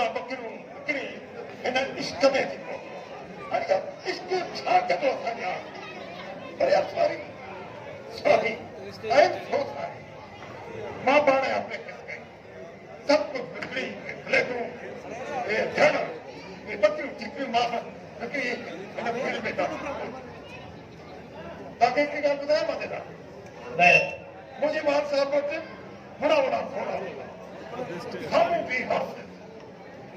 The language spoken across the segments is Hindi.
बड़ा बकरू बकरी इन इश्क में थी अरे इश्क छा के तो सजा अरे sorry sorry I am so sorry मां बाने अपने किसके सब कुछ बिगड़ी भले तू ये धन ये बकरू चिपी मां बकरी इन फील्ड में था बाकी की गल बताया मजेदा नहीं मुझे मान साहब को बड़ा बड़ा फोन आया हम भी हंस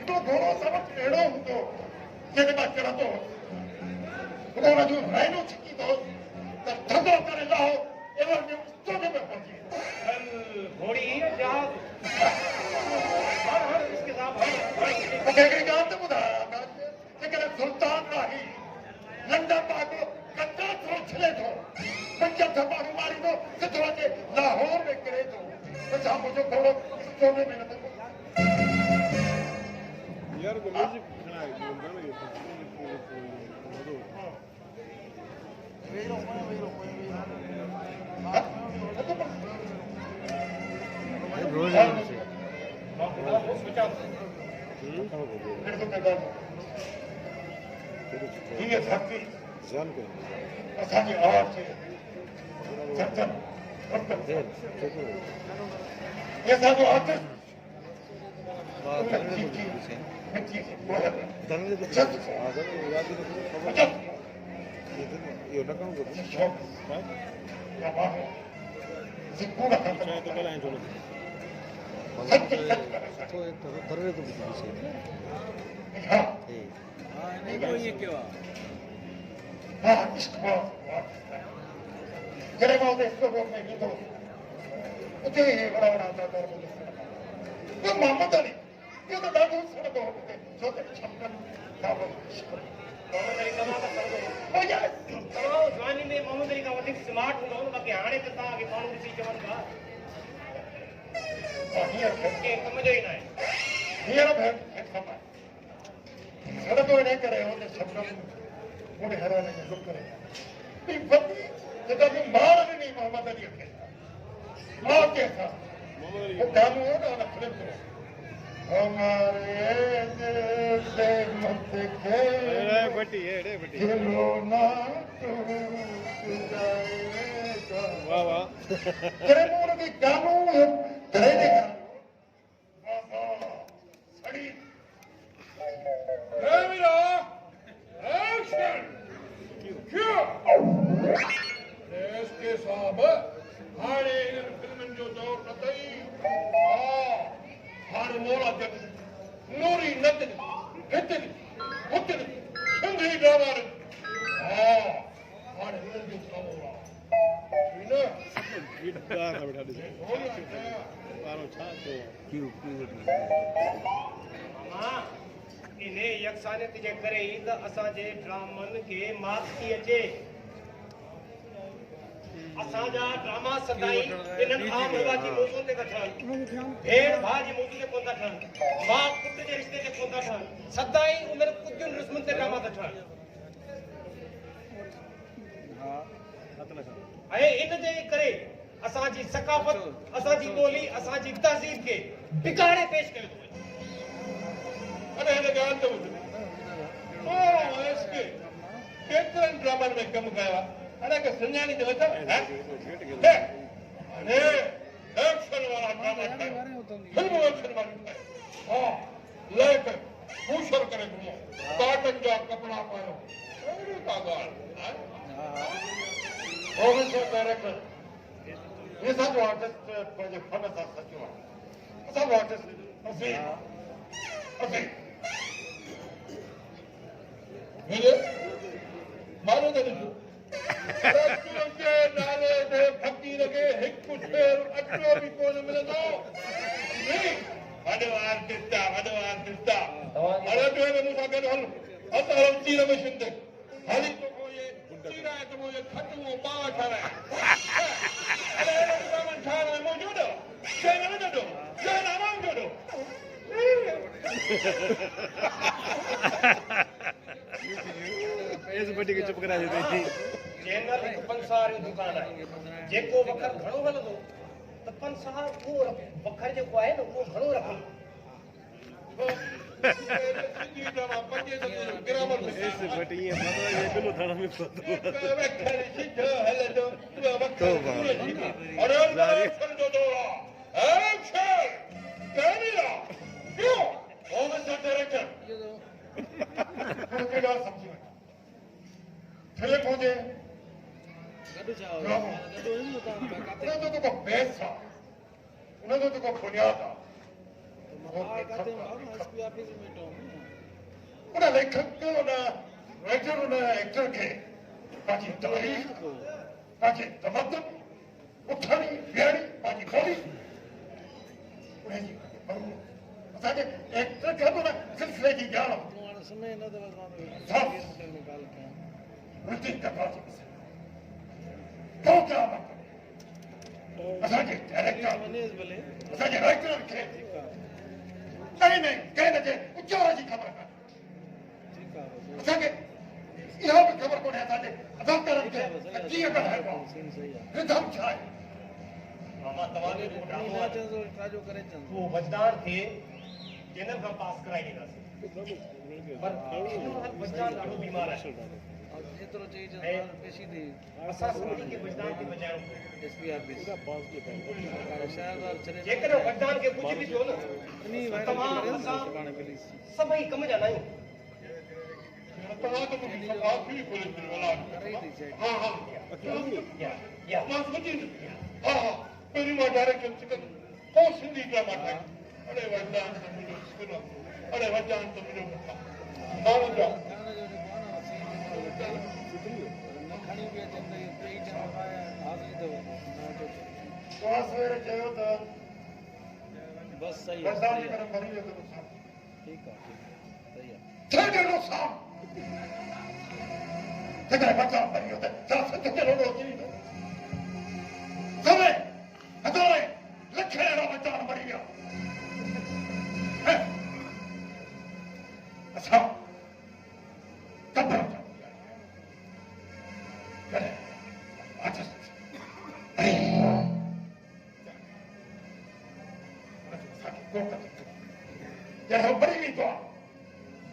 तो दोनों समझ एड़ो हूं तो जेने बात करा तो उन्होंने जो राइनो चिकी तो धंधो करे लाओ एवं जो सोने में पहुंची घोड़ी जहाज हर इसके साथ तो कहकर कहा तो बुधाया लेकिन सुल्तान राही लंदन बागो कच्चा थोड़ा छिले तो बच्चा थपाड़ू मारी तो सिद्धवा के लाहौर में करे तो बच्चा मुझे थोड़ा सोने में न यार को म्यूजिक सुना है जो गाना ये ये धरती जान के असांजी आवाज से चर्चन ये साधु आर्टिस्ट ये नकाम को पूरा चाहे तो कल आए चलो तो एक तरह तो से हाँ नहीं को ये क्यों हाँ इश्क जरे मैं उसे इसको रोकने की तो उसे ही बड़ा बड़ा आता था तो मोहम्मद अली ये तो दादू सड़क हो गए छोटे छप्पन दावत मोहम्मद अली कमा का सर हो जाए तमाम जवानी में मोहम्मद अली का वधिक स्मार्ट हूंदो न बाक़ी हाणे त तव्हांखे माण्हू ॾिसी चवनि था हींअर के कम जो ई न आहे हींअर भेण समय सड़क इन करे हुन छप्पन मुड़े हराने में रुक करे ॿी वॾी जेका तूं मार ॾिनी मोहम्मद अलीअ खे मां कंहिंसां वो गानो हो ना ना फिल्म तो हमारे जैसे मत के बटी है रे बटी खिलौना टूट जाएगा वाह वाह तेरे मुंह की गानो तेरे देखा वाह सड़ी ए मेरा एक्शन क्यों इसके साहब हाणे इन फिल्मन जो दौर न अथई हाणे मोड़ा जग नूरी नदन हितन हुतन सिंधी ड्रामा हाणे हिननि जो दौर आहे न गिटार बैठा दे पारो छा तो क्यों मां इने यकसानियत जे करे ई त असांजे ड्रामन खे मात थी अचे असांजा ड्रामा सदाई इन्हनि आम रिवाजी मौज़ूअ ते था ठहनि भेण भाउ जी मौज़ूअ ते कोन था ठहनि मां पुट जे रिश्ते ते कोन था ठहनि सदाई उन्हनि कुझु रस्मुनि ते ड्रामा था ठहनि ऐं इन जे करे असांजी सकाफ़त असांजी ॿोली असांजी तहज़ीब खे बिगाड़े पेश कयो थो अरे हिन ॻाल्हि त ॿुध इसके केतिरनि ड्रामनि में कमु कयो आहे अरे के सुञाणी जो अथव अरे एक्शन वाला ड्रामा फिल्म एक्शन वाली हाँ लेक बूशर करे घुमो कॉटन जा कपड़ा पायो अहिड़ी का ॻाल्हि प्रोफेसर डायरेक्टर ये सभु आर्टिस्ट पंहिंजे फन सां सचो आहे सभु आर्टिस्ट असीं मारो त ॾिसो नाले ते फकीर खे हिकु शेर अटो बि कोन मिलंदो वॾो आर्टिस्ट आहे अरे तूं मूंसां गॾु हल असां चीर मशीन ते हली तोखो इहे चीराए त मुंहिंजे खटूं पाव ठाराए अरे सामान ठाराए मौजूदु शइ न ॾिठो शइ न ॾिठो इस बटी के चुप करा देते थी चैनल हिकु पंसार जो दुकान आहे जेको वखर घणो हलंदो त पंसार उहो वखर जेको आहे न उहो घणो रखंदो सिंधी ड्रामा पंजे ग्रामर में ऐसे बटिए मतलब ये बिल्कुल थाना में पता अरे समझो दो एक्शन कैमरा क्यों ओवर द डायरेक्टर क्या समझी चले पहुंचे उन्हें तो पैसा उन्हें तो बुनियाद उन्हें लेखक के उन्हें राइटर उन्हें एक्टर के बाकी तारीख बाकी तमद्दुन उठानी बिहारी बाकी खोली उन्हें जी असांजे एक्टर के तो ना सिलसिले की ॼाण वृत्ति दफ़ा थी तो क्या असांजे डायरेक्टर असांजे राइटर खे नहीं कहने जे उचार जी खबर कान्हे असांखे इहा बि ख़बर कोन्हे असांजे अदाकारनि खे कीअं ॻाल्हाइबो आहे रिदम छा आहे वो वजदार थे चैनल खां पास कराए ॾींदासीं पर वजदार ॾाढो बीमार आहे असां सभिनी खे वजदान खे बचाइणो जेकॾहिं वजदान खे कुझु बि थियो न तमामु असां सभई कम जा न आहियूं तव्हां त मूंखे सफ़ाफ़ी खोले ॾिनो हा हा मां सोचींदुसि हा हा पहिरीं मां डायरेक्टर सिखंदुमि पोइ सिंधी ड्रामा ठाहींदुमि अड़े वजदान त मुंहिंजो सिखंदो अड़े वजदान त मुंहिंजो माण्हुनि जा तव्हां सवेरे चयो त बस सही वजदान जे करे मरी वियो त ठीक है सही है छा ॾिनो साम जेकॾहिं वजदान मरी वियो त छा सच खे रोॻो अची वेंदो समय हज़ारे लख अहिड़ा वजदान मरी विया असां कदर जॾहिं मरी वेंदो आहे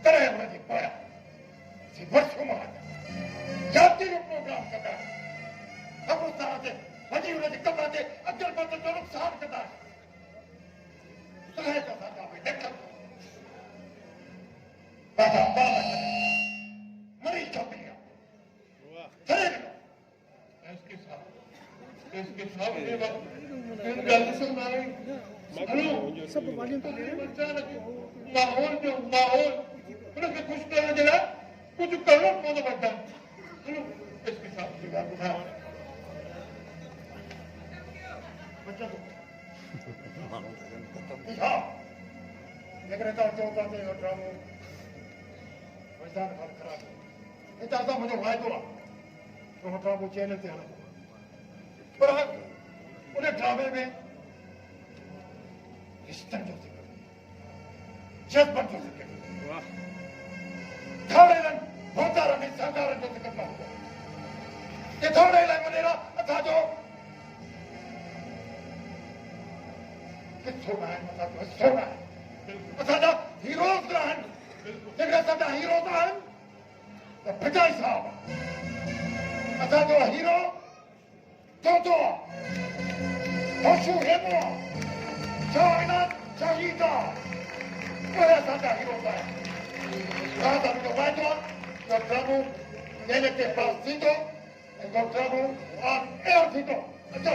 तॾहिं हुनजे पोयां असीं वर्षो मां यादगी जो प्रोग्राम कंदा कब्रिस्तान ते वञी हुनजे कब्र ते अजल बदल जो नुक़सान कंदा तॾहिं त असांजा बि देखनि मरी चुकी है इसके साथ सब माहौल जो माहौल उनके खुश करने जरा कुछ करो तो बता इसके साथ बच्चा हाँ लेकिन तो चौथा से ड्रामो वजदान खराब इतना तो मुझे वायदो है तो ड्रामो चैनल ते हलंदो पर उन्हें ड्रामे में रिश्तन जो जिक्र जज्बन जो जिक्र थाड़ेरन भोतारन सरकारन जो जिक्र न हुओ ये थाड़े लाइ वञेरा असांजो किथो न आहिनि असांजो हिसो न आहे असांजा हीरोज़ न आहिनि जेकॾहिं असांजा हीरोज़ आहिनि त फिजाई साहब असांजो हीरो तोतो होशू हेमो शाहिनात शहीदा उहे असांजा हीरोज़ आहिनि तव्हां मुंहिंजो वाइदो आहे त ड्रामो जंहिं ते पास थींदो ऐं ड्रामो ऑन एयर थींदो अचो